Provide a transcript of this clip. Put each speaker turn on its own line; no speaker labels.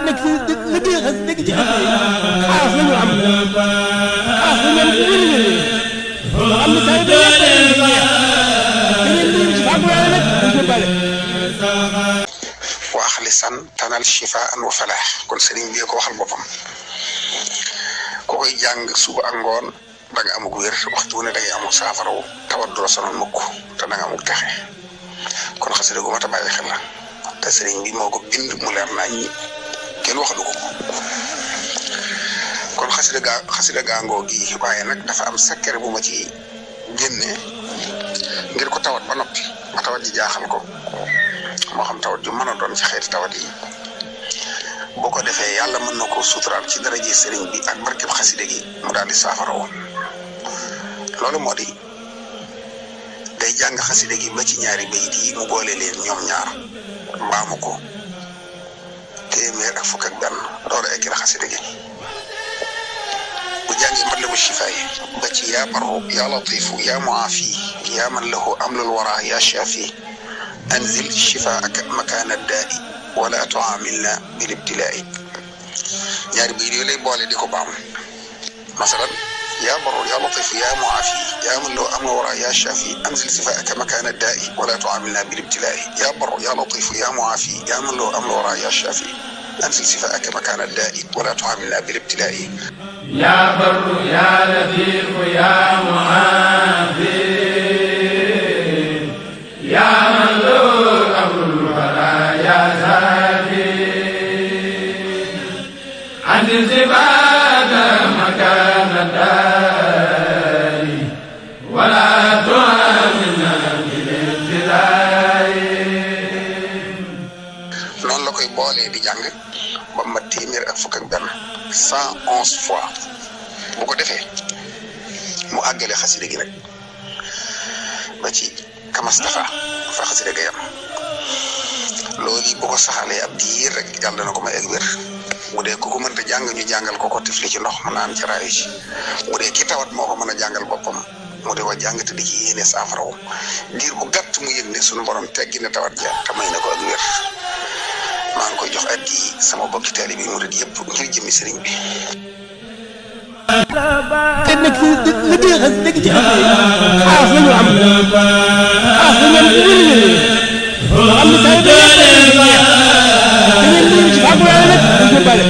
nekk ci liggéey xas nekk ci xas yi xaas la ñu am xaas la ñu am ci wér-wér loo xam ne saa yu bëri da ngeen di ci fàggu yàlla nag duñ ko bale.
wa axlisan tanal shifaan wa falaax kon sëriñ bi ko waxal boppam ko koy jàng suba ak ngoon da nga amug wér waxtu ne da ngay amul saafaraw tawat du la sonal mukk te da nga amul texe kon xasida gu mat a bàyyi xel la te sëriñ bi moo ko bind mu leer naa ñi kenn waxalu ko kon xasida gaangoo gi waaye nag dafa am secret bu ma ci génne ngir ko tawat ba noppi ba tawat ji jaaxal ko moo xam tawat ju mën a doon ci xeeti tawat yi boo ko defee yàlla mën na ko suturaal ci daraje sëriñ bi ak barkeb xasida gi mu daal di saafara woon loolu moo di day jàng xasida gi ba ci ñaari bayit yi mu boole leen ñoom ñaar baamu ko téeméer ak fukk ak benn door a ekkil xasida gi bu jàngee matlabu shifaa yi ba ci yaa barru yaa latifu yaa muafi yaa man lahu amlul wara yaa shafi anzil shifaaka makaana daai wala tuamilna bil ibtilaa'i ñaari bayit yooyu lay boole di ko baam masalan yaa barru yaa latifu yaa muafi yaa man lahu amlul wara yaa shafi anzil shifaaka makaana daai wala tuamilna bil ibtilaa'i yaa barru yaa latifu yaa muafi yaa man lahu amlul wara yaa shafi أنزل شفاءك مكان الداء ولا تعاملنا بالابتلاء.
يا بر يا لطيف يا معافي يا من له أمر البرايا زافي أنزل شفاءك مكان الداء ولا تعاملنا بالابتلاء.
noonu la koy boolee di jàng ba ma téeméer ak fukk ak benn 111 fois bu ko defee mu àggale xasida gi nag ba ci kamastafa fa xasida ga yam loolu yi bu ko saxalee ab diir rek yàlla dana ko may ak wér mu dee ku ko mënta jàng ñu jàngal ko tifli ci ndox mu naan ci raayu ci mu dee ki tawat moo ko mën a jàngal boppam mu di ko jàng te di ci yéene saafarawu diir bu gàtt mu yëg ne sunu borom teggi na tawat ja te may na ko ak wér. maa ngi koy jox addi sama bokki taalibe bi murid yëpp ngir jëmmi sëriñ bi.
te nekk ci liggéey xas nekk ci xas yi xaas la ñu am xaas la ñu am ci wér-wér loo xam ne saa yu bëri da ngeen di ci fàggu yàlla nag duñ ko bale.